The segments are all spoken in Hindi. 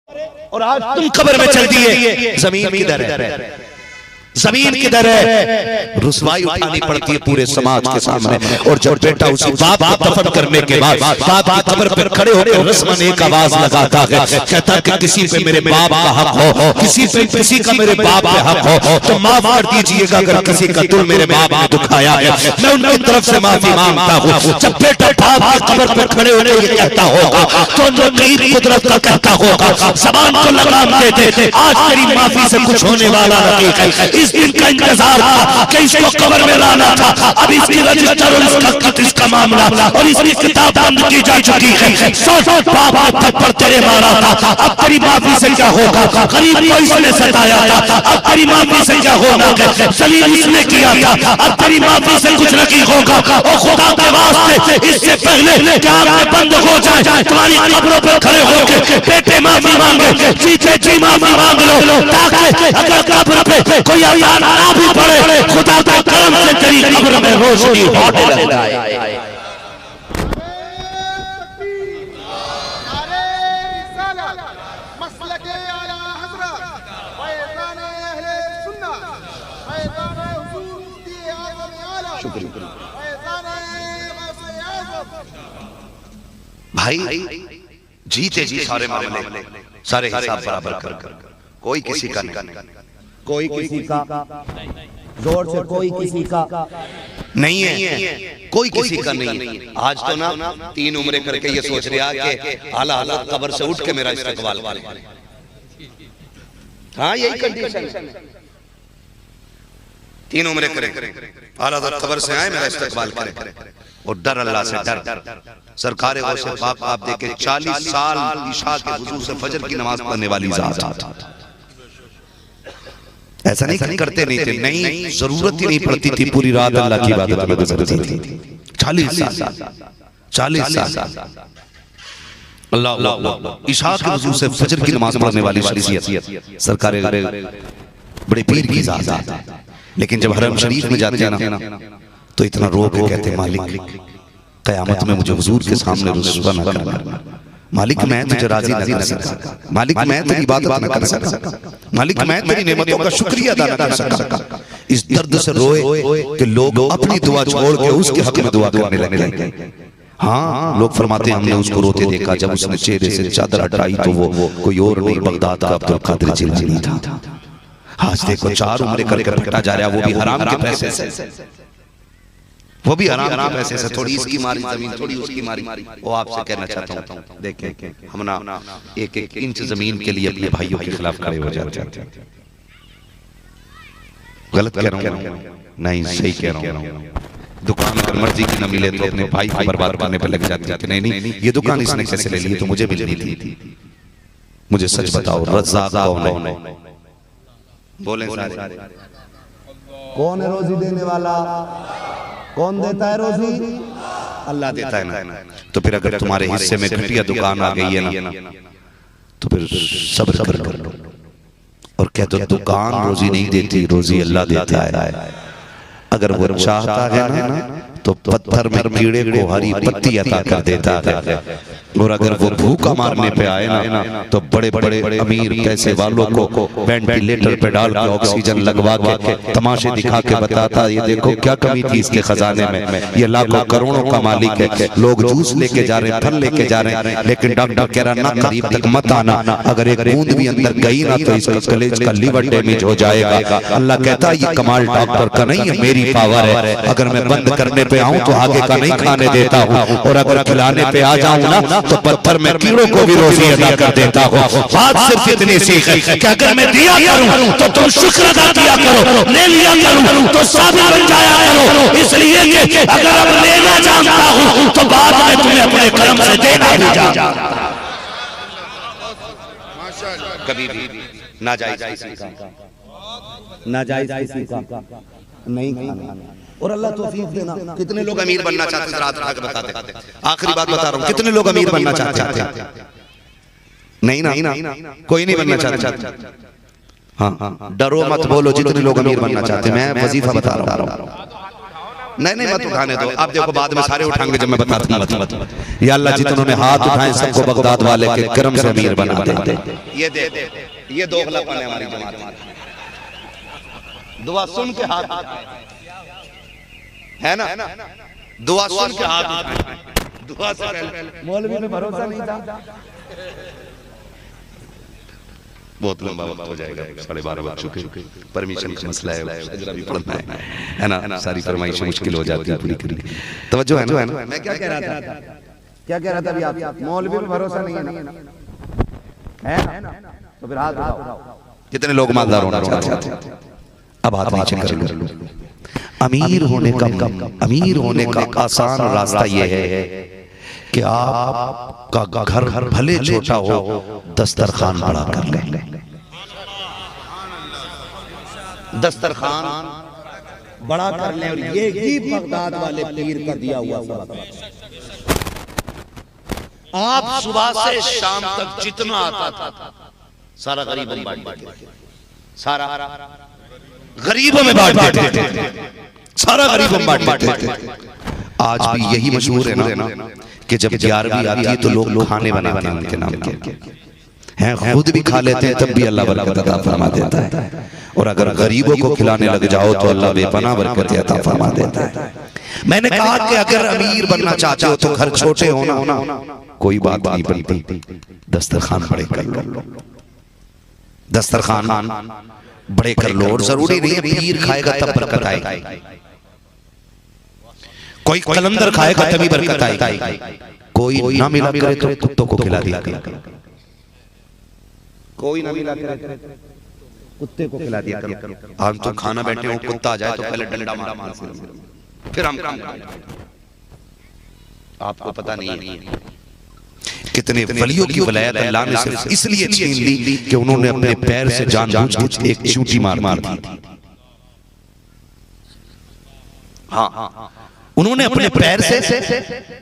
और आज तुम कब्र में चल दिए। जमीन किधर है? जमीन किधर है? रुसवाई उठानी पड़ती है पूरे समाज के सामने। और जब बेटा उसी बाप को दफन करने के बाद बाप की कब्र पर खड़े होकर रस्मन एक आवाज लगाता है, कहता है कि किसी पे मेरे बाप का हक हो, किसी का मेरे बाप पे हक हो तो माफ कर दीजिएगा। अगर किसी का दिल मेरे बाप ने दुखाया है मैं उनकी तरफ से माफी मांगता हूँ। जब बेटा बाप की कब्र पर खड़े होकर ये कहता होगा तो जो करीब कुदरत का कहता होगा, जबान को लगाम दे दे, आज तेरी माफी से कुछ होने वाला नहीं है। इस दिन का इंतजार था कि इसको कब्र में लाना था। अब इसकी रजिस्टर और इसका मामला और इसकी किताब बंद की जा चुकी है। सोच बाप थप्पड़ तेरे मारा था, अब तेरी माफी से क्या होगा? गरीब को इसने सताया था, अब तेरी माफी से क्या होगा? जलील इसने किया था, अब तेरी माफी से कुछ नहीं होगा। और खुदा के वास्ते इससे पहले कि आंखें बंद हो जाए तुम्हारी कब्रों पर खड़े होकर बेटे माफी मांगे, जीते जी माफी मांग लो, ताकि अगर कब्र पे कोई अल्लाह ना भी पड़े खुदा के करम से तेरी कब्र में रोशनी होने लग जाए। भाई जीते जी सारे मामले सारे हिसाब बराबर कर, कोई किसी का नहीं, कोई किसी का जोर से कोई किसी का नहीं है, कोई किसी का नहीं है। आज तो ना 3 उम्रें करके ये सोच रहा कि आला हज़रत कब्र से उठ के मेरा इस्तकबाल करे। हाँ यही कंडीशन है, 3 उम्रें करें आला हज़रत कब्र से आए मेरा इस्तकबाल करे। और डर अल्लाह से डर। सरकार गौसे पाक आप देखे 40 साल ईशा के वुजू से फजर की नमाज पढ़ने वाली ज़ात, ऐसा नहीं करते नहीं थे, नहीं जरूरत ही नहीं पड़ती थी, पूरी रात अल्लाह की इबादत में गुजरती थी। 40 साल अल्लाह ईशा के वुजू से फजर की नमाज पढ़ने वाली शख्सियत सरकार बड़े पीर की ज़ात है। लेकिन जब हरम शरीफ में जाते हैं ना तो इतना रो के कहते हैं, मालिक क़यामत में मुझे हुजूर के सामने रुस्वा न करना, मालिक मैं तुझे राजी न कर सका, मालिक मैं तेरी इबादत न कर सका, मालिक मैं तेरी नेमतों का शुक्रिया अदा न कर सका। इस दर्द से रोए कि लोग अपनी दुआ छोड़ के उसके हक में दुआ करने लगे। हाँ लोग फरमाते हैं हमने उसको रोते देखा, जब उसने चेहरे से चादर हटाई तो वो कोई और नहीं बगदाद का अब्दुल कादिर जिलानी था। आज देखो 4 उम्रें करके फटा जा रहा है, वो भी हराम के पैसे से, वो भी हराम पैसे से, थोड़ी इसकी मारी जमीन थोड़ी उसकी मारी। वो आपसे कहना चाहता हूँ देखें हम ना एक इंच जमीन के लिए अपने भाइयों के खिलाफ खड़े हो जाते हैं। गलत कह रहा हूँ? नहीं सही कह रहा हूँ। दुकान अगर मर्जी की न मिले तो अपने भाई को बर्बाद करने पर लग जाते हैं। नहीं ये दुकान इसने कैसे ले ली, तो मुझे मिलनी थी। मुझे सच बताओ रज़्ज़ाक़ कौन है? बोले सारे कौन है रोजी देने वाला? कौन देता है रोजी? अल्लाह देता है ना। तो फिर अगर तुम्हारे हिस्से में घटिया दुकान आ गई है ना तो फिर सब्र कर लो और कह दो दुकान रोजी नहीं देती, रोजी अल्लाह देता है। अगर वो चाहता है ना तो पत्थर में कीड़े को हरी पत्ती अता कर देता है। और अगर वो भूखा मारने पे आए ना तो बड़े बड़े अमीर पैसे वालों को वेंटिलेटर पे डाल के ऑक्सीजन लगवा के तमाशे दिखा के बताता ये देखो क्या कमी थी इसके खजाने में, ये लाखों करोड़ों का मालिक है। लोग जूस लेके जा रहे हैं, फल लेके जा रहे हैं, लेकिन डॉक्टर कह रहा ना करीब तक मत आना, अगर एक बूंद भी अंदर गई ना तो इसका कलेज का लीवर डैमेज हो जाएगा। अल्लाह कहता है ये कमाल डॉक्टर का नहीं है, मेरी पावर है। अगर मैं बंद करने पे आऊं तो आगे का नहीं खाने देता हूँ, और अगर खिलाने पे आ जाऊं ना तो पत्थर में कीड़ों को भी रोजी अदा कर देता हूँ। बात सिर्फ इतनी सी है कि अगर मैं दिया करूं तो तुम शुक्र अदा किया करो, ले लिया करूं तो साबिर बन जाया करो। इसलिए कि अगर अब लेना जानता हूं तो बाद में तुम्हें अपने कर्म से देना भी जानता। कभी भी नाजायज किसी का नहीं खाना। और अल्लाह तौफीक देना। कितने लोग अमीर बनना चाहते हैं? रात रात बताते। आखिरी बात बता रहा हूँ, कितने लोग अमीर बनना चाहते हैं? नहीं ना कोई नहीं बनना चाहता। हाँ डरो मत बोलो जितने लोग अमीर बनना चाहते हैं। मैं वजीफा बता रहा हूँ। नहीं मत उठाने दो, आप देखो बाद में सारे उठाएंगे जब मैं बताता हूं। या अल्लाह जितनों ने हाथ उठाए सबको बगदाद वाले के करम से अमीर बना दे। ये दे ये दोगलापन है हमारी जमात में। दुआ सुन के हाथ है ना, दुआ सुन के हाथ, दुआ से पहले मौलवी में भरोसा नहीं था। बहुत लंबा वक्त हो जाएगा, 12:30 बज चुके, परमिशन का मसला है, अजरा भी पढ़ना है ना, सारी फरमाइश मुश्किल हो जाती है पूरी करनी। तवज्जो है ना। मैं क्या कह रहा था, क्या कह रहा था अभी आप? मौलवी में भरोसा नहीं है ना, है ना, तो फिर हाथ उठाओ। कितने लोग मालदार होना चाहते हैं? अब हाथ नीचे कर लो। अमीर होने का आसान रास्ता यह है कि आपका घर भले छोटा हो, दस्तरखान बड़ा कर ले। दस्तरखान बड़ा कर ले, और ये बगदाद वाले पीर का दिया हुआ सबक। आप सुबह से शाम तक जितना आता था सारा गरीबों में बांट देते, सारा गरीबों में बांट देते, सारा गरीबों में बांट देते। आज भी यही मशहूर है ना कि जब 11वीं आती है तो लोग खाने बनाते हैं उनके नाम के, हैं खुद भी खा लेते हैं, तब भी अल्लाह बरकत अता फरमा देता है। और अगर गरीबों को खिलाने लग जाओ तो अल्लाह बेपनाह बरकत अता फरमा देता है। मैंने कहा कि अगर अमीर बनना चाहते हो तो घर छोटे होना कोई बात नहीं बनती, दस्तरखान बड़े कर लो, दस्तरखान बड़े कर लो। और जरूरी नहीं है पीर खाएगा तब बरकत आएगी, कोई कलंदर खाएगा तभी बरकत आएगी, कोई ना मिला करे तो कुत्तों को खिला दिया करो, कोई ना मिला करे कुत्ते को खिला दिया करो। हम तो खाना बैठे हो, कुत्ता आ जाए तो पहले डंडा मार फिर हम काम करें। आपको पता नहीं है कितने वलियों की वलायत अल्लाह ने सिर्फ इसलिए छीन ली कि उन्होंने अपने पैर से जानबूझ के एक चूंटी मार दी। हाँ, उन्होंने अपने पैर से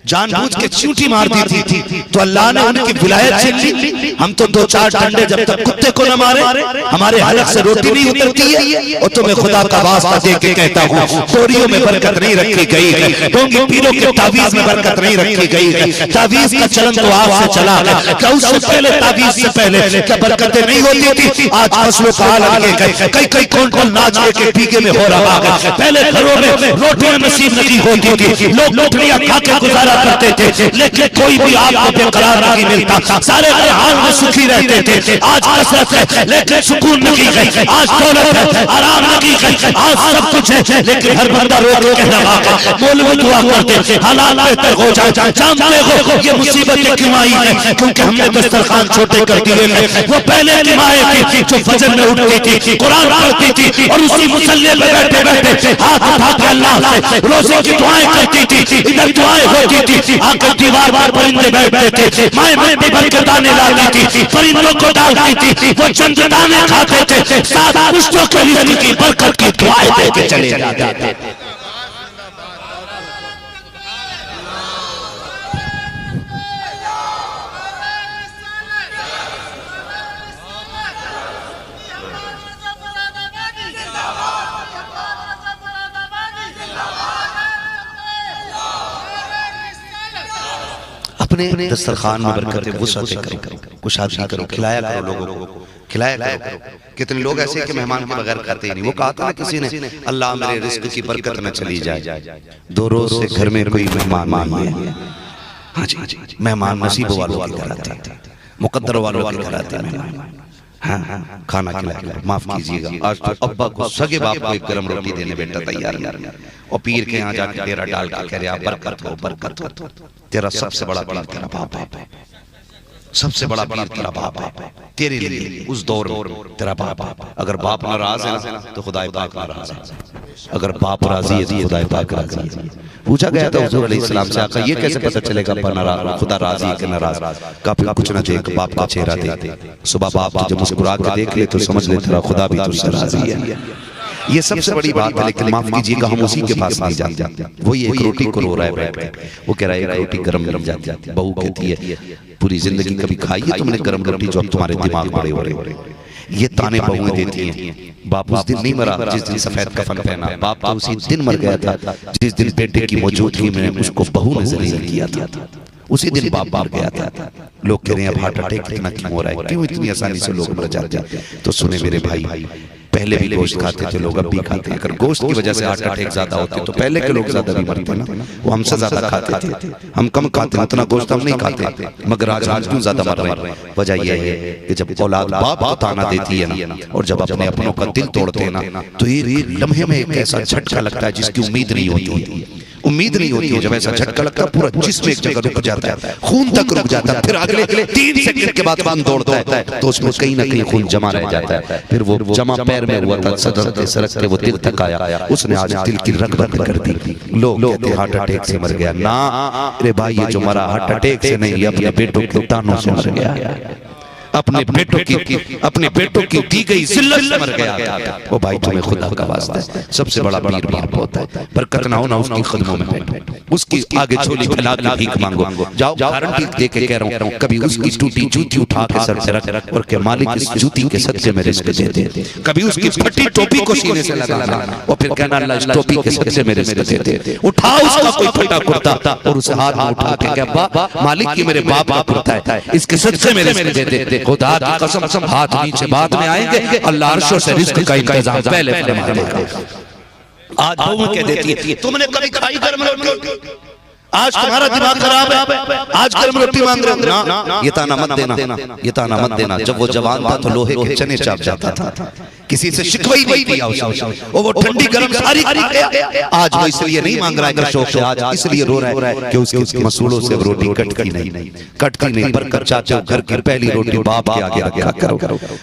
जानबूझ के चूंटी मार दी थी, तो अल्लाह ने उनकी विलायत छीन ली। हम तो 2-4 डंडे जब तक कुत्ते को न मारे हमारे हलक से रोटी नहीं उतरती है। और तुम्हें खुदा का वास्ता दे के कहता हूँ, तोरियों में बरकत नहीं रखी गई है, ढोंगी पीरों के तावीज में बरकत नहीं रखी गई है। तावीज का चलन तो आज से चला है, क्या उससे पहले तावीज से पहले क्या बरकतें नहीं होती थी? आज फसलों का हाल लगे गए, कई कौन नाच के पीके में हो रहा है। पहले घरों में रोटियां नसीब नहीं होती, लोग लोकड़ियां खा के गुजारा करते थे, लेकिन कोई भी आपको बेकरार नहीं मिलता, सारे हाल में सुखी रहते थे। आज कसरत है लेकिन सुकून नहीं है, आज दौलत है आराम नहीं है, आज सब कुछ है लेकिन हर बंदा रो के कह रहा है मौलवी दुआ करते थे हालात बेहतर हो जाए। जानते हो ये मुसीबतें क्यों आई है? क्योंकि हमने दस्तरखान छोटे कर दिए हैं। वो पहले की माएं थी जो फजर में उठती थी, कुरान पढ़ती थी और उसी मुसल्ले में बैठे बैठे हाथ उठा के अल्लाह से रोजे की दुआएं करती थी, इधर दुआएं होती थी, आकर दीवार पर परिंदे बैठते थे, माएं मिट्टी भर के दाने डालती थी, परिंदों को डालती थी, वो चंद दाने खाते थे, साथ पुश्तों के रिज़्क़ की बरकत की दुआएं देके चले जाते थे। अपने दस्तरखान में बरकत वुसअत करो, कुशादगी करो, खिलाया करो लोगों को, खिलाया करो। कितने लोग ऐसे कि मेहमान के बगैर खाते ही नहीं। वो कहा था ना किसी ने, अल्लाह मेरे रिज़्क़ की बरकत न चली जाए, 2 रोज से घर में कोई मेहमान नहीं है। हाँ जी, मेहमान नसीब वालों के घर आते हैं, मुकद्दर वालों के घर आते हैं। हाँ, खाना खिलाया, माफ कीजिएगा, आज तो अब्बा को सगे बाप को एक गरम रोटी देने बेटा तैयार है, और पीर के यहाँ जाकर डेरा डाल के कह रहे बरकत हो, बरकत हो। तेरा सबसे बड़ा पीर तेरा बाप है, सबसे बड़ा पीर तेरा बाप है, तेरे लिए उस दौर में तेरा बाप है। अगर बाप नाराज है तो खुदा पाक नाराज है, अगर बाप राजी है तो खुदा पाक राजी है। पूछा गया था हुजूर अलैहिस्सलाम से, आका ये कैसे पता चलेगा खुदा राजी है कि नाराज? काफी कुछ ना देख, बाप का चेहरा देख, सुबह बाप जब मुस्कुरा के देख ले तो समझ ले तेरा खुदा भी तुझसे राजी है। ये सबसे बड़ी बात है। लेकिन माफ कीजिएगा, हम उसी के पास नहीं जाते। वो ये एक रोटी को रो रहा है बैठ के, वो कह रहा है एक रोटी गरम गरम जाती है। बहू कहती है पूरी जिंदगी कभी खाई है तुमने गरम रोटी जो अब तुम्हारे दिमाग बड़े हो रहे? ये ताने बहुएं देती हैं। बाप उस दिन नहीं मरा जिस दिन सफेद कफन पहना, बाप तो उसी दिन मर गया था जिस दिन बेटे की मौजूदगी में उसको बहू ने जलील किया था। उसी दिन बाप मर गया था। लोग कह रहे हैं अब हार्ट अटैक इतना क्यों हो रहा है, क्यों इतनी आसानी से लोग मर जाते हैं? तो सुने मेरे भाई, पहले भी गोश्त खाते थे लोग, अब भी खाते हैं। अगर गोश्त की वजह से हार्ट अटैक ज्यादा होते तो पहले के लोग ज्यादा भी मरते ना, वो हमसे ज्यादा खाते थे। हम कम खाते, उतना गोश्त हम नहीं खाते, मगर आज क्यों ज्यादा मर रहे हैं? वजह यह है कि जब औलाद बाप को ताना देती है ना, और जब अपने अपनों का दिल तोड़ते हैं ना, तो एक लम्हे में एक ऐसा झटका लगता है जिसकी उम्मीद नहीं होती। उम्मीद नहीं होती है, जब ऐसा झटका लगता है पूरा जिस्म एक जगह रुक जाता है, खून तक रुक जाता है, फिर अगले 3 सेकंड के बाद खून दौड़ता है तो उसमें कहीं ना कहीं खून जमा रह जाता है। फिर वो जमा पैर में हुआ था, सदरते सरकते वो दिल तक आया, उसने आज दिल की रगबत कर दी। लोग कहते हार्ट अटैक से मर गया ना, अरे भाई ये जो मरा हार्ट अटैक से नहीं, ये अपने बेटों के तानों से मर गया, अपने बेटों की दी गई जिल्लत से मर गया। वो भाई तुम्हें खुदा का वास्ता है, सबसे बड़ा पीर बाप होता है, बरकत ना हो ना उसकी कदमों में बैठो, उसकी आगे झोली फैला के भीख मांगो। जाओ गारंटी दे के कह रहा हूं, कभी उसकी टूटी जूती उठा के सर से रख और के मालिक इस जूती के सदके में रिज़्क दे दे। कभी उसकी फटी टोपी को सीने से लगाना और फिर कहना अल्लाह इस टोपी के सदके में रिज़्क दे दे। उठा उसका कोई फटा कुर्ता और उसे हाथ में उठा के कह अब्बा मालिक की मेरे बाप का कुर्ता है, इसके सदके में रिज़्क दे दे। खुदा की कसम, हाथ नीचे बाद में आएंगे, अल्लाह अर्शों से रिज़्क का इंतजाम पहले फरमा देगा। आज बहू कह देती है तुमने कभी खाई गर्म रोटी, आज तुम्हारा दिमाग खराब है, आज गर्म रोटी मांग रहे हो ना, ये ताना मत देना, ये ताना मत देना। जब वो जवान था तो लोहे के चने चाप जाता था, किसी से शिकवाई नहीं किया उसने, वो ठंडी गर्म सारी आज वो इसलिए नहीं मांग रहा है शौक से, आज इसलिए रो रहा है कि उसके मसूड़ों से रोटी कटती नहीं। बरकत चाचा घर की पहली रोटी बाप के आगे रखा करो,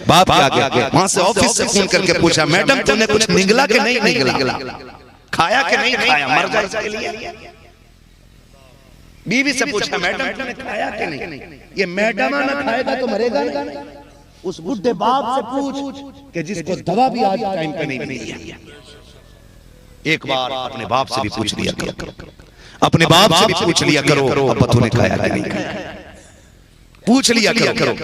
बाप के आगे। वहां से ऑफिस से फोन करके पूछा मैडम तुमने कुछ निगला के नहीं निगला, खाया के नहीं खाया, मर जाए इसके लिए। बीवी से पूछा मैडम तुमने खाया कि नहीं, ये मैडम ना खाएगा तो मरेगा नहीं। उस बुढ़े बाप से पूछ कि जिसको दवा भी आज टाइम पे नहीं मिली। एक बार अपने बाप से भी पूछ लिया करो, अपने बाप से भी पूछ लिया करो अब तूने खाया कि नहीं खाया, पूछ लिया करो।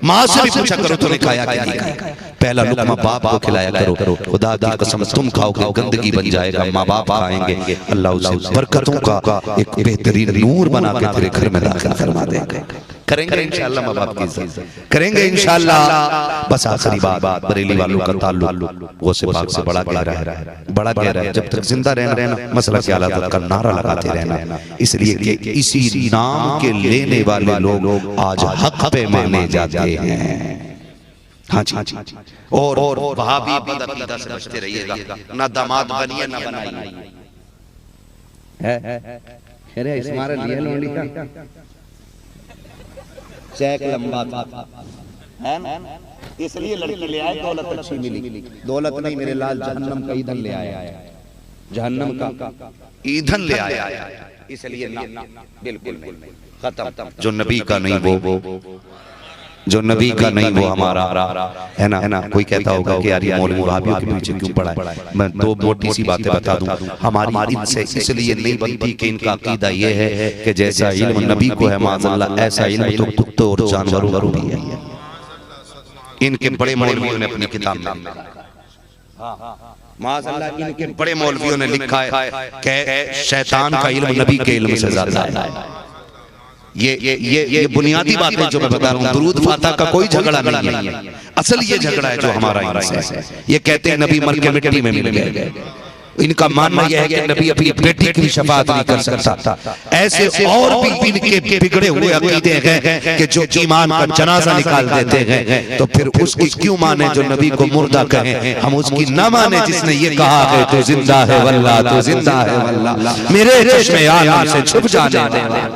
माँ से भी पूछा करो तूने खाया कि नहीं खाया। पहला लुकमा बाप को खिलाया करो, खुदा की कसम तुम खाओगे गंदगी बन जाएगा, माँ बाप खाएंगे, अल्लाह उसे बरकतों का एक बेहतरीन नूर बना के तेरे घर में दाखिल फरमा देगा। करेंगे इंशाअल्लाह, माँ बाप की इज्जत करेंगे इंशाअल्लाह। बस आखिरी बात, बरेली वालों का ताल्लुक वो से पाक से बड़ा गहरा है, बड़ा गहरा है। जब तक जिंदा रहना मसला की आलादत का नारा लगाते रहना, इसलिए कि इसी नाम के लेने वाले लोग आज हक पे माने जाते हैं। हाँ जी, और वहाबी बदअकीदा से बचते रहिएगा, ना दामाद बनिए ना बनाइए। है इस्माइल लिए लोंडी का चेक लंबा था, है ना, इसलिए लड़की ले आए, दौलत अच्छी मिली। दौलत नहीं मेरे लाल, जहन्नम का ईंधन ले आया, जहन्नम का ईंधन ले आया, इसलिए बिल्कुल नहीं, खत्म। जो नबी का नहीं वो, जो नबी का नहीं वो हमारा, है ना। कोई कहता होगा कि यार ये मौलवी वहाबियों के पीछे क्यों पड़ा है। मैं दो मोटी सी बातें बता दूं, हमारी इनसे इसलिए नहीं बनती कि इनका अकीदा ये है कि जैसा इल्म नबी को है माज़अल्लाह, ऐसा इल्म तो कुत्तों और जानवरों को भी है। इनके बड़े मौलवियों ने अपनी किताब में माज़अल्लाह, इनके बड़े मौलवियों ने लिखा है कि शैतान का इल्म नबी के इल्म से ज्यादा है। ये बुनियादी बातें जो मैं बता रहा हूँ, दुरूद फातिहा का कोई झगड़ा नहीं है, असल ये झगड़ा है जो हमारा इनसे है। ये कहते हैं नबी मर के मिट्टी में मिल गए, इनका मानना यह है कि नबी अपनी बेटी की शफाअत नहीं कर सकता। ऐसे और भी इनके बिगड़े हुए अकीदे हैं कि जो ईमान का जनाजा निकाल देते हैं, तो फिर उसकी क्यों माने जो नबी को मुर्दा कहें, हम उसकी ना माने जिसने ये कहा है तो जिंदा है वल्लाह, तो जिंदा है वल्लाह, मेरे चश्मे आलम से छुप जाने वाला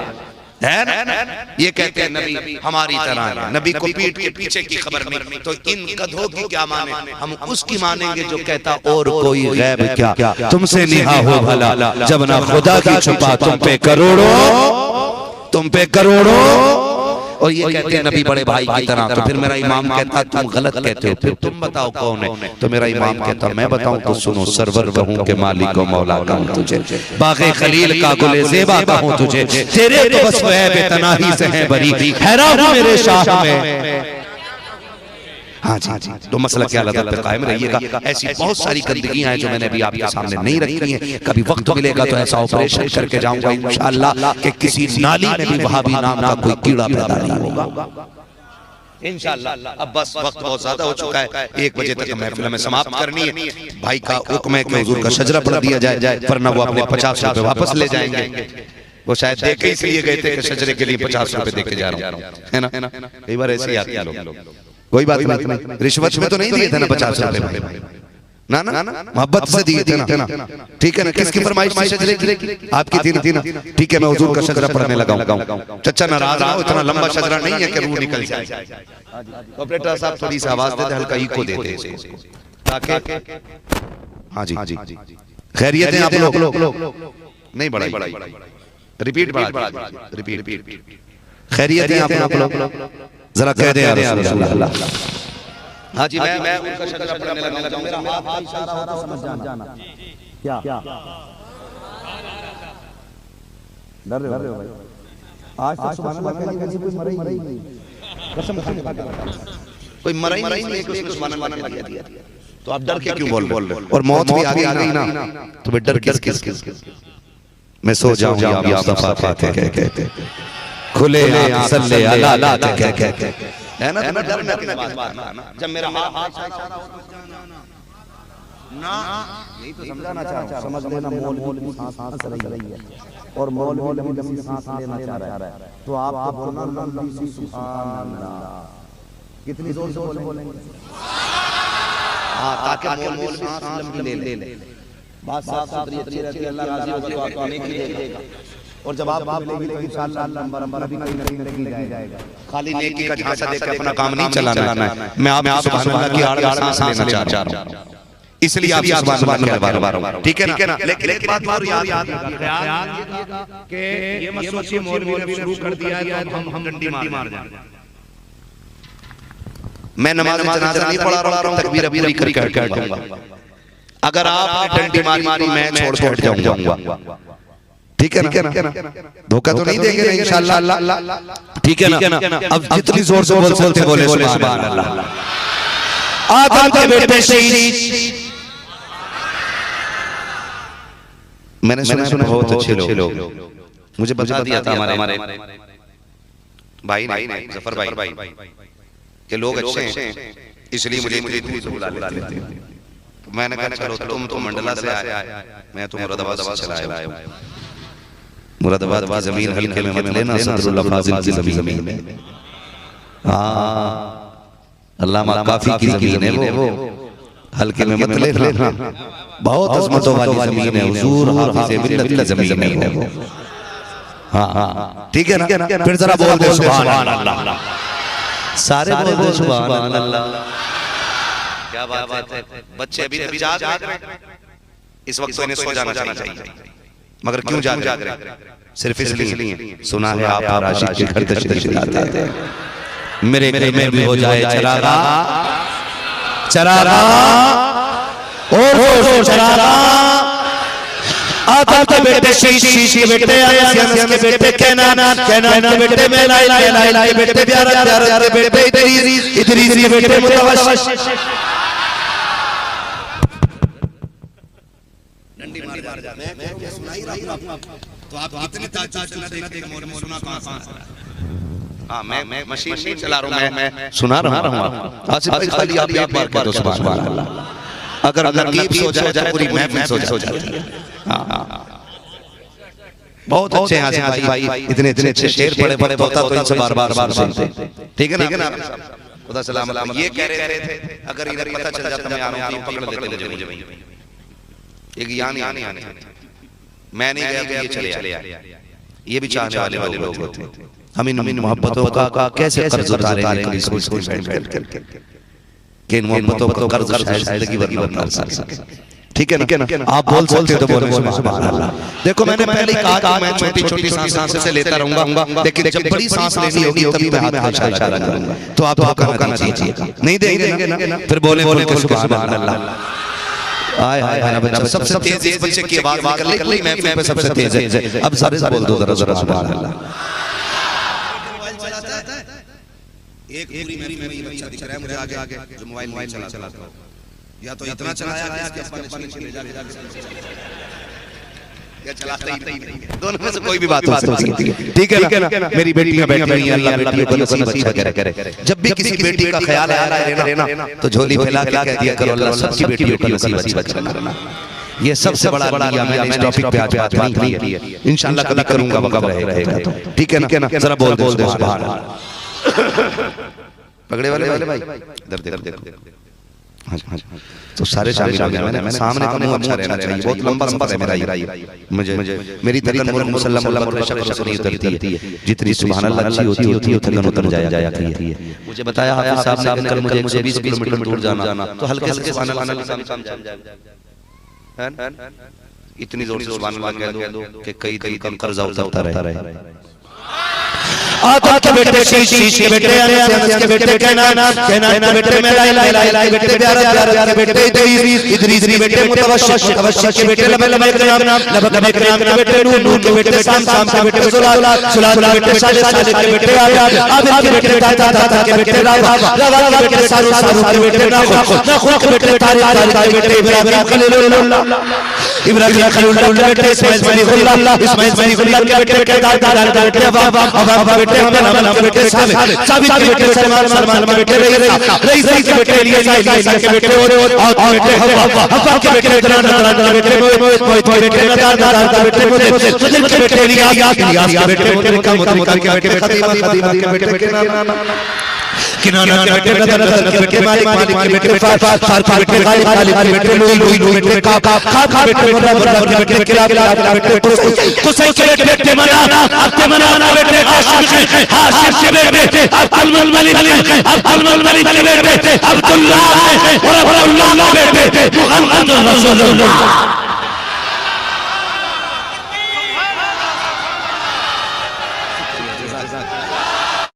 है ना। ये कहते हैं नबी हमारी तरह है, नबी को पीठ के पीछे की खबर नहीं, तो इन गधों की क्या माने, हम उसकी मानेंगे जो कहता और कोई गैब क्या तुमसे निहा हो भला, जब ना खुदा की छुपा तुम पे करोड़ों। और ये कहते हैं नबी बड़े भाई की तरह, तो फिर मेरा इमाम कहता तुम गलत कहते हो, फिर तुम बताओ कौन है, तो मेरा इमाम कहता मैं बताऊं तो सुनो, सरवर कहूं के मालिक को मौला कहूं तुझे, बाग़े खलील का गुले ज़ेबा कहूं तुझे, तेरे तो बस वह बेतनाही से है बरी, हैरान हूं मेरे शाह में। हाँ जी, तो मसला क्या अल्लाह पे कायम रहिएगा। ऐसी बहुत सारी गंदगियां हैं जो मैंने अभी आपके सामने नहीं रखी हैं। कभी वक्त मिलेगा तो ऐसा ऑपरेशन करके जाऊंगा इंशाअल्लाह कि किसी नाली में भी वहाबी नाम का कोई कीड़ा पैदा नहीं होगा इंशाअल्लाह। अब बस वक्त बहुत ज्यादा हो चुका है, 1 बजे तक महफिल में समाप्त करनी है। भाई का हुक्म है कि हुजूर का शजरा पढ़ दिया जाए, वरना वो अपने 50 रुपए वापस ले जाएंगे। वो शायद देके इसलिए गए थे कि शजरे के लिए 50 रुपए देके जा रहा हूँ, है ना। कई बार ऐसे ही आते हैं लोग। कोई बात नहीं, रिश्वत में तो नहीं दिए थे ना 50 रुपए, ना ना मोहब्बत से दिए थे ना, ठीक है ना। किसकी फरमाइश थी शजरे की? आपकी थी ना, ठीक है। मैं हुजूर का शजरा पढ़ने लगा हूं। चचा नाराज ना हो, इतना लंबा शजरा नहीं है कि रूह निकल जाए। ऑपरेटर साहब थोड़ी सी आवाज देते, हल्का इको देते इसको ताकि। हाँ जी, खैरियत है आप लोग? नहीं बढ़ाई, रिपीट रिपीट। खैरियत है आप लोग? जरा कह दे या रसूल अल्लाह। हाँ जी, मैं उनका शजरा पढ़ने लगा हूं। मेरा हाथ इशारा होता समझ जाना। क्या डर रहे हो भाई? आज तक सुभान अल्लाह कहने कोई मरा ही नहीं, कसम खा के कोई मरा ही नहीं है कि सुभान अल्लाह कह दिया। तो आप डर के क्यों बोल रहे हो? और मौत भी आ गई ना, तो डर किस? मैं सो जाऊं या मुस्तफा कहते खुले आंख सल्ले अला कहते, है ना। तुम्हें डर लगने की बात ना, जब मेरा हाथ इशारा होता ना, नहीं तो समझाना चाह रहा हूं। समझ लेना, मौलवी सांस रही है और मौलवी लंबी सांस लेना चाह रहा है, तो आप बोलना लंबी सी सुभान अल्लाह। कितनी जोर से बोलेंगे? हां, ताकि मौलवी सांस लंबी ले। बात साफ सुथरी अच्छी रहती है, अल्लाह राजी होगा तो आपको नहीं देगा। और जब आप लेगी इंशाअल्लाह नंबर भी कहीं लगी जाएगा। खाली नेकी का झांसा देकर अपना काम नहीं चलाना है। मैं आप सुभान अल्लाह की आड़ में सांस लेना चाह रहा हूं, इसलिए आप सुभान अल्लाह कह रहा हूं, ठीक है ना। लेकिन एक बात और याद कि ये मत सोचिए मौलवी शुरू कर दिया है तो हम डंडी मार जाएंगे। मैं नमाज जनाजा नहीं पढ़ा रहा हूं, तकबीर पूरी करके हटूंगा। अगर आपने डंडी मारी मैं छोड़ के हट जाऊंगा, ठीक है ना। धोखा तो नहीं देंगे ना इंशाअल्लाह, ठीक है ना। अब जितनी जोर से बोले सुभान अल्लाह। आदम के बेटे शहीद, मैंने सुना बहुत अच्छे लोग, मुझे बता दिया था हमारे भाई ने, जफर भाई के लोग अच्छे हैं, इसलिए मुझे इतनी दूर से बुला लेते हैं। तो मैंने कहा चलो तुम तो मंडला से आए, मैं तो मुरादाबाद से चला आया हूं। मुरादाबाद की जमीन हल्के में मत लेना, सदरुल्लाह फाजिल की जमीन में। हाँ, अल्लामा काफी की जमीन है वो, हल्के में मत लेना। बहुत अज़मतों वाली जमीन है, हुजूर हाफिज़ मिल्लत की जमीन है वो। हाँ, ठीक है ना। फिर जरा बोल दे सुभान अल्लाह, सारे बोल दे सुभान अल्लाह। क्या बात है, बच्चे अभी तक जाग रहे हैं। इस वक्त तो इन्हें सो जाना चाहिए, मगर क्यों जाग रहे? सिर्फ इसलिए सुना है आप आशिक के घर तशरीफ लाते हैं। मेरे घर में भी हो जाए चरागा और चरागा। आदम के बेटे शीश के बेटे यासिन के बेटे कैनान के बेटे मेलाइल के बेटे प्यारा के बेटे इदरीस के बेटे मुतवश्शिश। डंडी मार जाते हैं, मैं सुना ही रहा हूं, तो आप कितने ताज्जुब से देखते हैं। मोर सुना कहां से? हां, मैं मशीन नहीं चला रहा हूं, मैं सुना रहा हूं। आसिफ भाई खाली आप एक बार कह दो सुभान अल्लाह। अगर नकीब सो जाए पूरी महफिल सो जाती है। हां, बहुत अच्छे हैं आसिफ भाई, इतने अच्छे शेर पढ़े होता तो इनसे बार सुनते, ठीक है ना। खुदा सलामत। ये कह रहे थे अगर इधर पता चल जाता मैं आ रहा हूं, पकड़ लेते मुझे। एक यानी मैं नहीं गया तो ये चले आए। ये भी चाहने वाले लोग होते हैं। हम इन मोहब्बतों का कैसे कर्ज उतारेंगे, कभी सोच बैठ करके कि इन मोहब्बतों का कर्ज शायद जिंदगी भर न उतार सके, ठीक है ना। आप बोल सकते हो तो बोलो सुभान अल्लाह। देखो मैंने पहले ही कहा कि मैं छोटी-छोटी सांसें से लेता रहूंगा, लेकिन जब बड़ी सांस लेनी होगी तभी मैं हाथ का इशारा करूंगा। तो आप धोखा ना दीजिए, नहीं देंगे ना। फिर बोले सुभान अल्लाह। आय बच्चा सबसे तेज इस बच्चे की आवाज निकल रही महफिल में सबसे तेज है। अब सारे बोल दो जरा सुभान अल्लाह। एक पूरी मेरी ये बच्चा दिख रहा है मुझे आगे आगे जो मोबाइल चलाता हो, या तो इतना चलाया गया कि अपने छीन ले जाके या चलाता ही नहीं, दोनों में से कोई भी बात हो सकती है। ठीक है ना, मेरी बेटियां बैठ रही हैं, अल्लाह बेटियों को नसीब अच्छा करे। जब भी किसी बेटी का ख्याल आ रहा है ना तो झोली फैला के कह दिया करो अल्लाह सबकी बेटियों को नसीब अच्छा करना। ये सबसे बड़ा मैंने इस टॉपिक पे आज बात नहीं की है, इंशाल्लाह कभी करूंगा वक्त रहेगा तो। ठीक है ना, जरा बोल दे सुभान अल्लाह। पगड़े वाले भाई इधर देखो। हाँ तो सारे शामिल हो गए। मैंने सामने का मुंह अच्छा रहना चाहिए, बहुत लंबा है मेरा ये। मुझे मेरी तकन मुसल्लम नहीं उतरती है, जितनी सुभान अल्लाह अच्छी होती है तकन उतर जाया करती है। मुझे बताया हाफिज साहब ने कल मुझे 120 किलोमीटर दूर जाना, तो हल्के से सुभान अल्लाह इतनी जोर से सुभान अल्लाह कह दो कि कई दिन का कर्जा उतरता रहे। आका के बेटे शीश के बेटे अनस के बेटे कहना के बेटे मेरा इला के बेटे प्यारा के बेटे इदरीस के बेटे मुतवश्शिश के बेटे लब के बेटे नून के बेटे शाम के बेटे सुलाल के बेटे साले के बेटे आबिद के बेटे दाता के बेटे रवा के बेटे सारू के बेटे नाखो के बेटे तारिक के बेटे इब्राहिम खलीलुल्लाह के बेटे इस्माइल बनीउल्लाह के बेटे दादा के बेटे बाबा बेटे के बेटे साबित के बेटे सलमान के बेटे रईस के बेटे इलियास के बेटे और बेटे हवा के बेटे दरान के बेटे मोहित के बेटे दादा के बेटे फजल के बेटे इलियास के बेटे मुतरिका के बेटे खतीमा के बेटे किनाना के बेटे नदर के बेटे मालिक के बेटे फार के बेटे गालिब के बेटे लुई के बेटे का बेटे बर्रा के बेटे किलाब के बेटे कुसै के बेटे मना के बेटे हाशिम के बेटे अब्दुल मलिक के बेटे अब्दुल्लाह के बेटे मुहम्मद रसूलुल्लाह